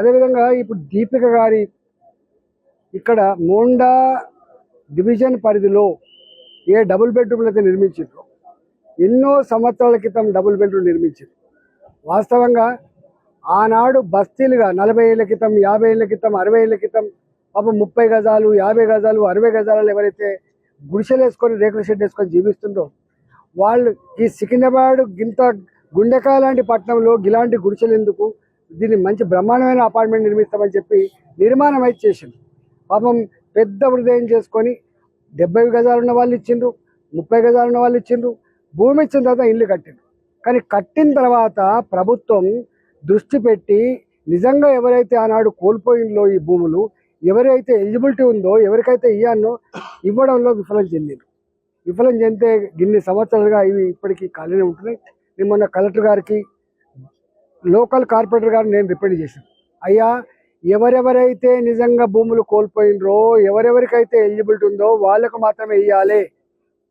అదేవిధంగా ఇప్పుడు దీపిక గారి ఇక్కడ మోండా డివిజన్ పరిధిలో ఏ డబుల్ బెడ్రూమ్లు అయితే నిర్మించారో ఎన్నో సంవత్సరాల క్రితం డబుల్ బెడ్రూమ్ నిర్మించారు. వాస్తవంగా ఆనాడు బస్తీలుగా 40 ఏళ్ల క్రితం, 50 ఏళ్ల క్రితం, 60 ఏళ్ల క్రితం పాపం 30 గజాలు, 50 గజాలు, 60 గజాలలో ఎవరైతే గుడిసెలు వేసుకొని రేకుల షెడ్ వేసుకొని జీవిస్తుండ్రో వాళ్ళు ఈ సికింద్రాబాద్ గింత గుండెకాయ లాంటి పట్టణంలో ఇలాంటి గుడిసెలు ఎందుకు, దీన్ని మంచి బ్రహ్మాండమైన అపార్ట్మెంట్ నిర్మిస్తామని చెప్పి నిర్మాణం అయితే చేసింది. పాపం పెద్ద హృదయం చేసుకొని 70 గజాలు ఉన్న వాళ్ళు ఇచ్చిండ్రు, 30 గజాలు ఉన్న వాళ్ళు ఇచ్చిండ్రు, భూమి ఇచ్చిన తర్వాత ఇల్లు కట్టిండ్రు. కానీ కట్టిన తర్వాత ప్రభుత్వం దృష్టి పెట్టి నిజంగా ఎవరైతే ఆనాడు కోల్పోయిందో ఈ భూములు, ఎవరైతే ఎలిజిబిలిటీ ఉందో, ఎవరికైతే ఇవ్వాలో ఇవ్వడంలో విఫలం చెందిండ్రు. విఫలం చెందితే ఇన్ని సంవత్సరాలుగా ఇవి ఇప్పటికీ ఖాళీనే ఉంటున్నాయి. నేను మొన్న కలెక్టర్ గారికి, లోకల్ కార్పొరేటర్ గారిని నేను రిప్రజెంట్ చేశాను. అయ్యా, ఎవరెవరైతే నిజంగా భూములు కోల్పోయినరో, ఎవరెవరికైతే ఎలిజిబిలిటీ ఉందో వాళ్ళకు మాత్రమే ఇవ్వాలి.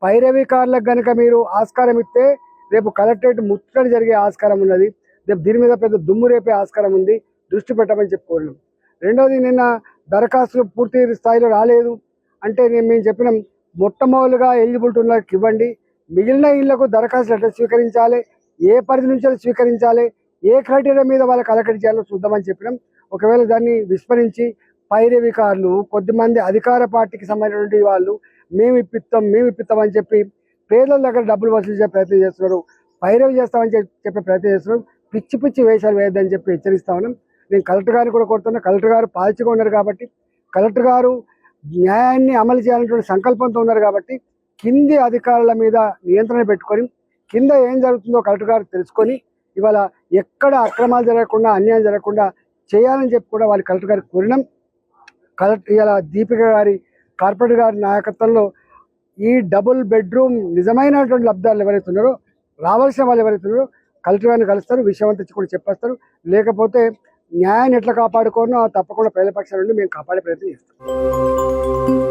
పైరవీకారులకు కనుక మీరు ఆస్కారం ఇస్తే రేపు కలెక్టరేట్ ముట్టడి జరిగే ఆస్కారం ఉన్నది. రేపు దీని మీద పెద్ద దుమ్ము రేపే ఆస్కారం ఉంది, దృష్టి పెట్టమని చెప్పుకోలేము. రెండవది, నిన్న దరఖాస్తులు పూర్తి స్థాయిలో రాలేదు అంటే మేము చెప్పినాం, మొట్టమొదలుగా ఎలిజిబిలిటీ ఉన్న వాళ్ళకి ఇవ్వండి, మిగిలిన ఇళ్లకు దరఖాస్తులు ఎట్లా స్వీకరించాలి, ఏ పరిధి నుంచి స్వీకరించాలి, ఏ క్రైటీరియా మీద వాళ్ళకి అలకటి చేయాలో చూద్దామని చెప్పినాం. ఒకవేళ దాన్ని విస్మరించి పైరవీకారులు, కొద్దిమంది అధికార పార్టీకి సంబంధించినటువంటి వాళ్ళు మేము ఇప్పిస్తాం అని చెప్పి పేదల దగ్గర డబ్బులు వసూలు చేసే ప్రయత్నం చేస్తున్నారు, పైరవి చేస్తామని చెప్పే ప్రయత్నం చేస్తున్నారు. పిచ్చి పిచ్చి వేషాలు వేయద్దని చెప్పి హెచ్చరిస్తా ఉన్నాం. నేను కలెక్టర్ గారిని కూడా కోరుతున్నా. కలెక్టర్ గారు పాల్చిగా ఉన్నారు కాబట్టి, కలెక్టర్ గారు న్యాయాన్ని అమలు చేయాలనేటువంటి సంకల్పంతో ఉన్నారు కాబట్టి కింది అధికారుల మీద నియంత్రణ పెట్టుకొని కింద ఏం జరుగుతుందో కలెక్టర్ గారు తెలుసుకొని ఇవాళ ఎక్కడ అక్రమాలు జరగకుండా, అన్యాయం జరగకుండా చేయాలని చెప్పి కూడా వాళ్ళు కలెక్టర్ గారికి కోరినాం. కలెక్టర్ ఇవాళ దీపిక గారి కార్పొరేటర్ గారి నాయకత్వంలో ఈ డబుల్ బెడ్రూమ్ నిజమైనటువంటి లబ్ధాలు ఎవరైతే ఉన్నారో, రావాల్సిన వాళ్ళు ఎవరైతే ఉన్నారో కలెక్టర్ గారిని కలుస్తారు, విషయం అంతా కూడా చెప్పేస్తారు. లేకపోతే న్యాయాన్ని ఎట్లా కాపాడుకోనో తప్పకుండా ప్రజల పక్షాల నుండి మేము కాపాడే ప్రయత్నం చేస్తాం.